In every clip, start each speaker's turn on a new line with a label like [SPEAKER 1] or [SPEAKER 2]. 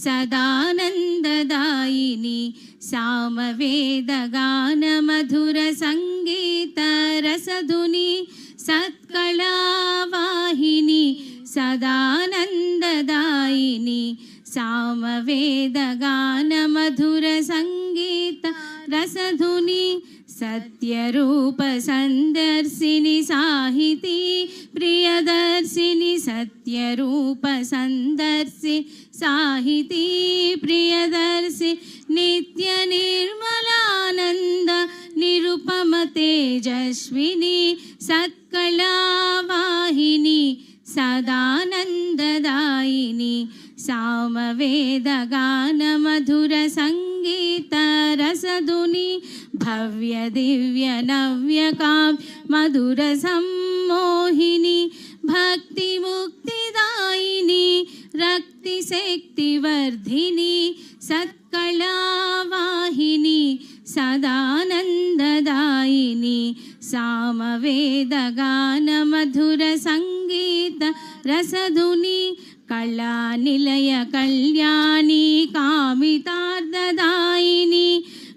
[SPEAKER 1] सदानन्ददायिनी सामवेदगानमधुरसङ्गीतरसधुनी सत्कलावाहिनी सदानन्ददायिनी सामवेदगानमधुरसङ्गीतरसधुनी सत्यरूपसन्दर्शिनि Sahiti प्रियदर्शिनि सत्यरूपसन्दर्शि Sahiti Priyadarshi नित्यनिर्मलानन्द Nirupam Tejaswini सत्कलावाहिनी सदानन्ददायिनी सामवेदगानमधुरसङ्गीतरसधुनी भव्यदिव्यनव्यकाव्य मधुरसम्मोहिनी भक्तिमुक्तिदायिनी रक्तिशक्तिवर्धिनी सत्कलावाहिनी सदानन्ददायिनी सामवेदगानमधुरसङ्गीतरसधुनी कलानिलय Kalyani कामितार्थदायिनी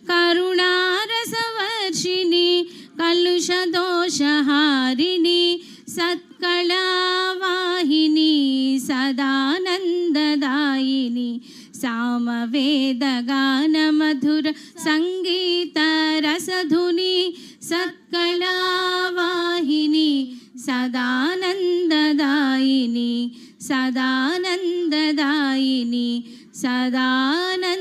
[SPEAKER 1] करुणारसवर्षिणी कलुषदोषहारिणी सत्कलावाहिनी सदानन्ददायिनी सामवेदगानमधुरसङ्गीतरसधुनी सत्कलावाहिनी सदानन्ददायिनी सदानन्ददायिनी सदानन्ददायिनी।